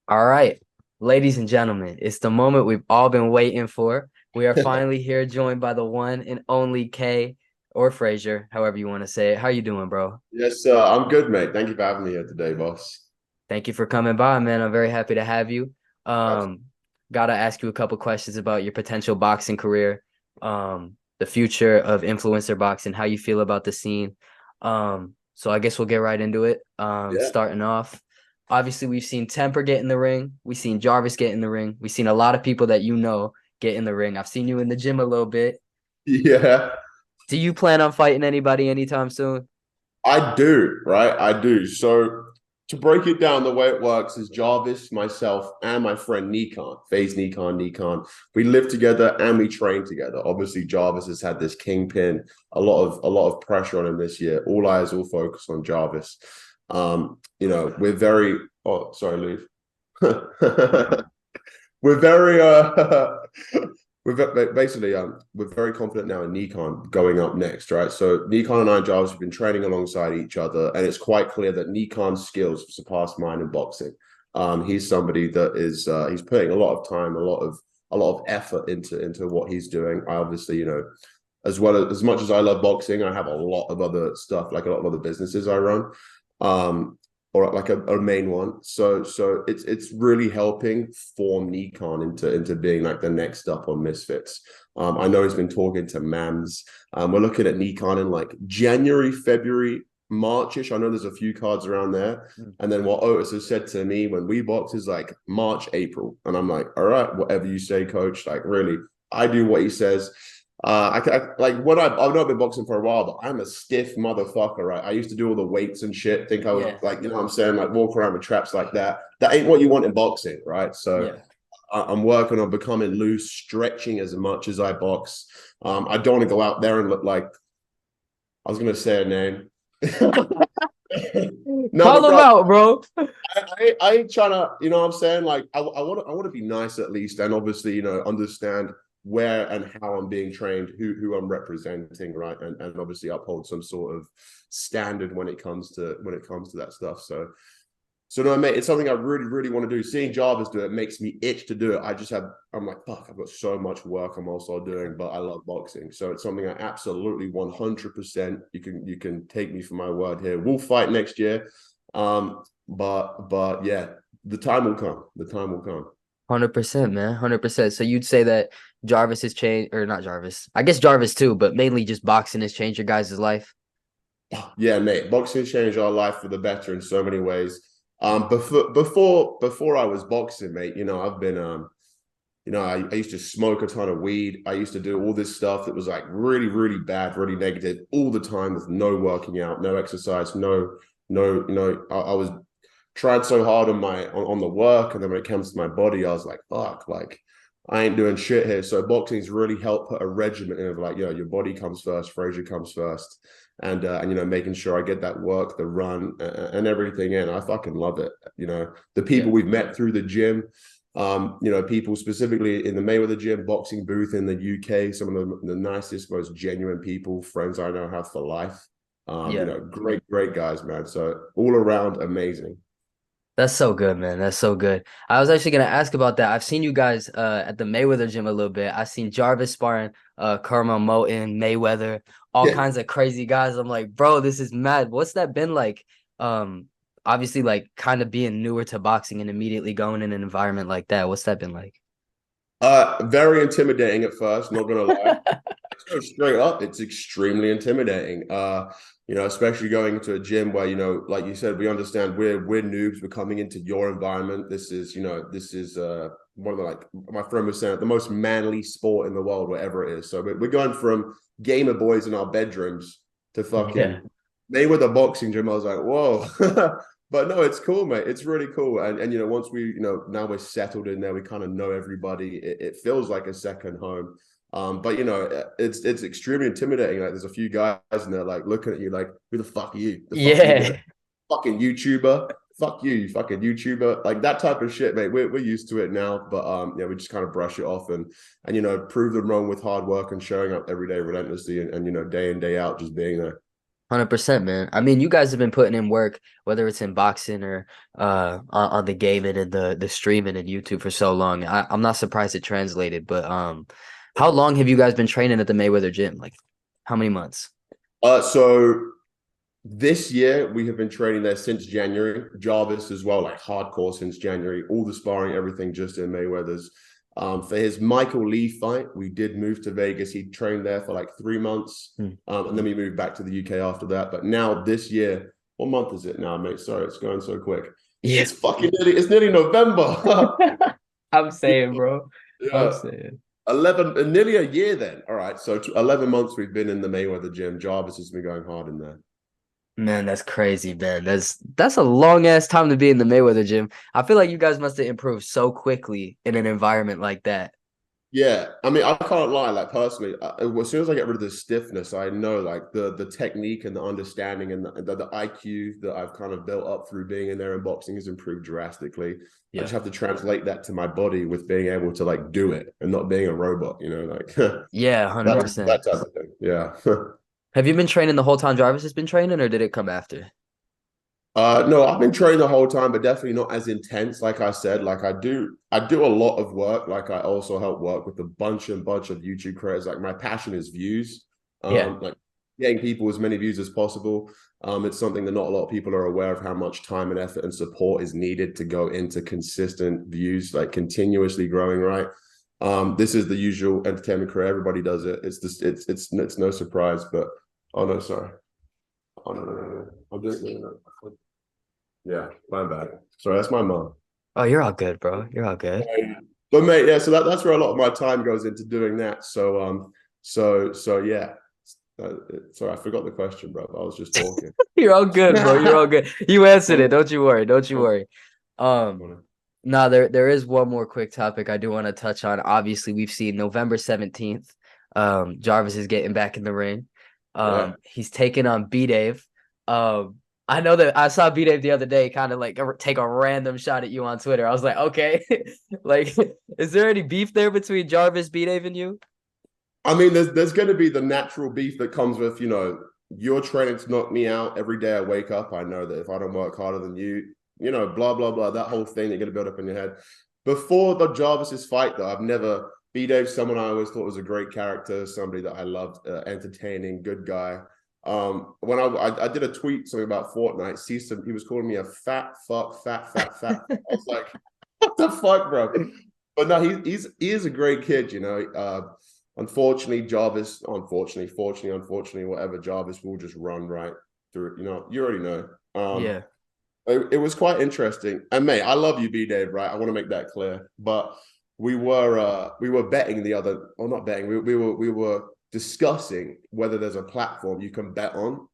All right, ladies and gentlemen, it's the moment we've all been waiting for. We are finally here, joined by the one and only K or Frazier, however you want to say it. How you doing, bro? Yes, sir. I'm good, mate. Thank you for having me here today, boss. Thank you for coming by, man. I'm very happy to have you. Absolutely. Um, Gotta ask you a couple questions about your potential boxing career, the future of influencer boxing, how you feel about the scene. So I guess we'll get right into it. Yeah. Starting off, obviously we've seen Temper get in the ring, we've seen Jarvis get in the ring, we've seen a lot of people that you know get in the ring. I've seen you in the gym a little bit. Yeah. Do you plan on fighting anybody anytime soon? I do, right? I do. So to break it down, the way it works is Jarvis, myself, and my friend Nikon, FaZe Nikon. We live together and we train together. Obviously, Jarvis has had this kingpin, a lot of pressure on him this year. All eyes all focus on Jarvis. We're very sorry, Luke. we're very basically we're very confident now in Nikon going up next, right? So Nikon and I, Jarvis, have been training alongside each other, and it's quite clear that Nikon's skills surpass mine in boxing. He's somebody that is he's putting a lot of time, a lot of effort into what he's doing. I obviously, as much as I love boxing, I have a lot of other stuff, like a lot of other businesses I run. Um, or like a main one. So it's really helping form Nikon into being like the next up on Misfits. I know he's been talking to Mams. We're looking at Nikon in like January, February, Marchish. I know there's a few cards around there. And then what Otis has said to me when we box is like March, April. And I'm like, all right, whatever you say, coach. Like, really, I do what he says. Like when I've not been boxing for a while, but I'm a stiff motherfucker, right? I used to do all the weights and shit. Think I was Yeah, like, what I'm saying, like walk around with traps like that. That ain't what you want in boxing, right? So yeah. I'm working on becoming loose, stretching as much as I box. I don't want to go out there and look like I was gonna say a name. No, but Call him bro, out, bro. I ain't trying to, what I'm saying? Like, I want to be nice at least, and obviously, understand where and how I'm being trained, who I'm representing, right, and obviously uphold some sort of standard when it comes to that stuff. So no, mate, it's something I really, really want to do. Seeing Jarvis do it makes me itch to do it. I'm like, fuck, I've got so much work I'm also doing, but I love boxing. So it's something I absolutely 100%, you can take me for my word here. We'll fight next year. But yeah, the time will come. The time will come. 100%, man. 100%. So you'd say that Jarvis has changed, or not Jarvis. I guess Jarvis too, but mainly just boxing has changed your guys' life. Yeah, mate, boxing changed our life for the better in so many ways. Before I was boxing, mate, I've been I used to smoke a ton of weed. I used to do all this stuff that was like really, really bad, really negative all the time with no working out, no exercise, no, I was tried so hard on the work. And then when it comes to my body, I was like, fuck, like I ain't doing shit here. So boxing's really helped put a regimen in of like, your body comes first, Frazier comes first. And making sure I get that work, the run, everything in. I fucking love it. The people Yeah. we've met through the gym, people specifically in the Mayweather gym, boxing booth in the UK, some of the nicest, most genuine people, friends I know have for life. Yeah. Great, great guys, man. So all around amazing. That's so good, man. That's so good. I was actually gonna ask about that. I've seen you guys at the Mayweather gym a little bit. I've seen Jarvis sparring Kerma Moten, Mayweather, all Yeah. kinds of crazy guys. I'm like, bro, this is mad. What's that been like? Um, Obviously like kind of being newer to boxing and immediately going in an environment like that. What's that been like? Very intimidating at first, not gonna lie. Let's go straight up. It's extremely intimidating. Especially going into a gym where, like you said, we understand we're noobs. We're coming into your environment. This is one of the, like my friend was saying, the most manly sport in the world, whatever it is. So we're going from gamer boys in our bedrooms to Yeah. fucking Mayweather boxing gym. I was like, whoa. But no, it's cool, mate. It's really cool. And once we, now we're settled in there, we kind of know everybody. It feels like a second home. But it's extremely intimidating. Like there's a few guys in there like looking at you like, who the fuck are you? The fuck are you doing? Yeah. Fucking YouTuber. Fuck you, fucking YouTuber. Like that type of shit, mate. We're used to it now, but yeah, we just kind of brush it off and prove them wrong with hard work and showing up every day relentlessly and day in, day out, just being there. 100%, man. I mean, you guys have been putting in work, whether it's in boxing or on the gaming and the streaming and YouTube for so long. I'm not surprised it translated, but how long have you guys been training at the Mayweather gym? Like, how many months? So this year we have been training there since January. Jarvis as well, like hardcore since January. All the sparring, everything just in Mayweather's. For his Michael Lee fight, we did move to Vegas. He trained there for like 3 months, Hmm. and then we moved back to the UK after that. But now this year, what month is it now, mate? Sorry, it's going so quick. Yeah, It's nearly November. I'm saying, bro. I'm Yeah, saying. 11, nearly a year then. All right, so 11 months we've been in the Mayweather gym. Jarvis has been going hard in there. Man, that's crazy, man. That's a long ass time to be in the Mayweather gym. I feel like you guys must have improved so quickly in an environment like that. Yeah, I mean, I can't lie. Like personally, as soon as I get rid of the stiffness, I know like the technique and the understanding and the IQ that I've kind of built up through being in there and boxing has improved drastically. I Yeah. just have to translate that to my body with being able to like do it and not being a robot. Like Yeah, that 100%. type of thing. Yeah. Have you been training the whole time Jarvis has been training, or did it come after? No, I've been training the whole time, but definitely not as intense. Like I said, like I do a lot of work. Like I also help work with a bunch of YouTube creators. Like my passion is views, Yeah. like getting people as many views as possible. It's something that not a lot of people are aware of how much time and effort and support is needed to go into consistent views, like continuously growing, right? This is the usual entertainment career. Everybody does it. It's no surprise, but oh no, sorry. Oh no. I'm just yeah, my bad. Sorry, that's my mom. Oh, you're all good, bro. You're all good. But mate, yeah, so that's where a lot of my time goes into doing that. So yeah. Sorry, I forgot the question, bro. I was just talking. You're all good, bro. You're all good. You answered it. Don't you worry. Don't you worry. Um, no, there is one more quick topic I do want to touch on. Obviously, we've seen November 17th. Jarvis is getting back in the ring. Yeah. He's taking on Bdave. I know that I saw Bdave the other day kind of like take a random shot at you on Twitter. I was like, okay, like, is there any beef there between Jarvis, Bdave, and you? I mean, there's going to be the natural beef that comes with, you're training to knock me out. Every day I wake up, I know that if I don't work harder than you, blah, blah, blah, that whole thing that you're going to build up in your head. Before the Jarvis's fight, though, I've never, B-Dave, someone I always thought was a great character, somebody that I loved, entertaining, good guy. When I did a tweet something about Fortnite, he was calling me a fat fuck, fat, fat, fat. I was like, what the fuck, bro? But no, he is a great kid, Unfortunately, fortunately, whatever, Jarvis will just run right through it. You already know. Yeah. It was quite interesting. And mate, I love you, B Dave, right? I want to make that clear. But we were betting the other, or not betting, we were discussing whether there's a platform you can bet on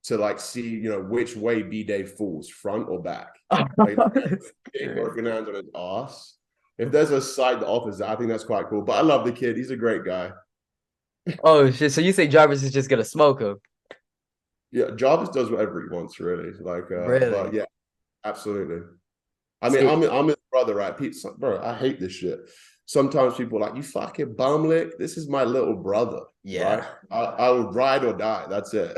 to like see, which way B Dave falls, front or back. Like, or if he lands on his ass. If there's a site that offers that, I think that's quite cool. But I love the kid. He's a great guy. Oh shit! So you think Jarvis is just gonna smoke him? Yeah, Jarvis does whatever he wants, really. Like, but Really? yeah, absolutely. I mean, See, I'm his brother, right? Pete, bro, I hate this shit. Sometimes people are like, you fucking bum lick. This is my little brother, right? yeah. I would ride or die. That's it.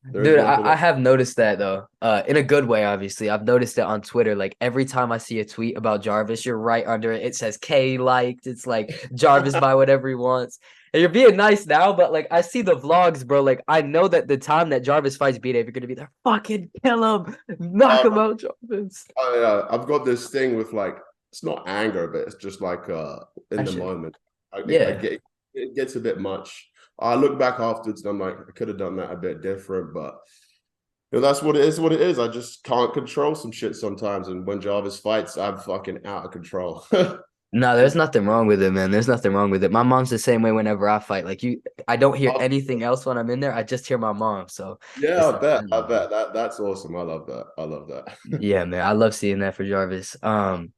There is Dude, one I, thing. I have noticed that though. In a good way, obviously. I've noticed it on Twitter. Like every time I see a tweet about Jarvis, you're right under it. It says K liked. It's like Jarvis buy whatever he wants. And you're being nice now, but like I see the vlogs, bro. Like I know that the time that Jarvis fights Bdave, you're gonna be there. Fucking kill him, knock him Um, out, Jarvis. I've got this thing with like, it's not anger, but it's just like in the Actually, moment. I yeah. get it gets a bit much. I look back afterwards and I'm like, I could have done that a bit different, but that's what it is. What it is. I just can't control some shit sometimes, and when Jarvis fights, I'm fucking out of control. No, there's nothing wrong with it, man. There's nothing wrong with it. My mom's the same way whenever I fight. Like I don't hear anything else when I'm in there. I just hear my mom. So Yeah, it's I bet. I bet that's awesome. I love that. I love that. yeah, man. I love seeing that for Jarvis. On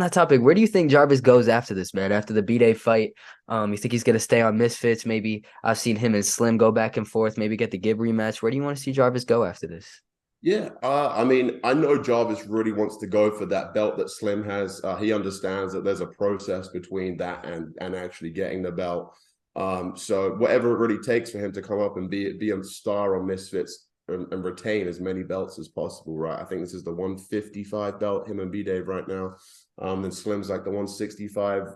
that topic, where do you think Jarvis goes after this, man? After the B-Day fight, you think he's gonna stay on Misfits? Maybe I've seen him and Slim go back and forth. Maybe get the Gib rematch. Where do you want to see Jarvis go after this? Yeah, I mean, I know Jarvis really wants to go for that belt that Slim has. He understands that there's a process between that and actually getting the belt. So whatever it really takes for him to come up and be a star on Misfits and retain as many belts as possible, right? I think this is the 155 belt, him and Bdave right now. Then Slim's like the 165.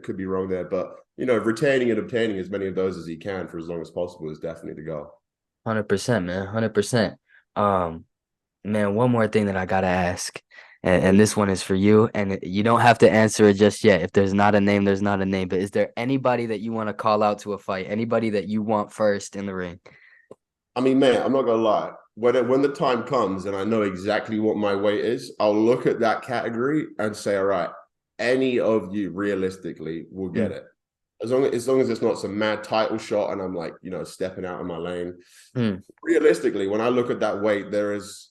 Could be wrong there, but retaining and obtaining as many of those as he can for as long as possible is definitely the goal. 100%, man. 100%. Um, Man, one more thing that I gotta ask, and this one is for you, and you don't have to answer it just yet. If there's not a name, there's not a name. But is there anybody that you want to call out to a fight? Anybody that you want first in the ring? I mean, man, I'm not gonna lie. When the time comes and I know exactly what my weight is, I'll look at that category and say, all right, any of you realistically will get Mm, it. As long as it's not some mad title shot and I'm like, stepping out of my lane. mm. Realistically, when I look at that weight, there is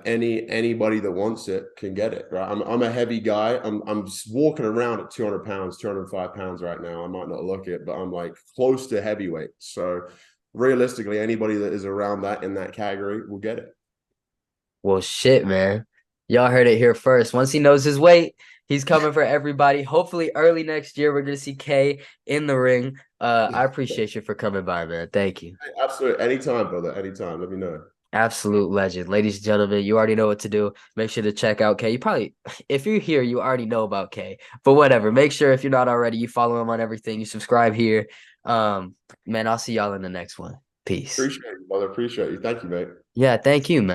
anybody that wants it can get it, right? I'm a heavy guy. I'm just walking around at 200 pounds, 205 pounds right now. I might not look it, but I'm like close to heavyweight. So realistically, anybody that is around that in that category will get it. Well, shit, man. Y'all heard it here first. Once he knows his weight, he's coming for everybody. Hopefully, early next year, we're gonna see K in the ring. I appreciate you for coming by, man. Thank you. Absolutely. Anytime, brother. Anytime. Let me know. Absolute legend. Ladies and gentlemen, you already know what to do. Make sure to check out K. You probably, if you're here, you already know about K. But whatever. Make sure if you're not already, you follow him on everything. You subscribe here. Man, I'll see y'all in the next one. Peace. Appreciate you, brother. Appreciate you. Thank you, mate. Yeah, thank you, man.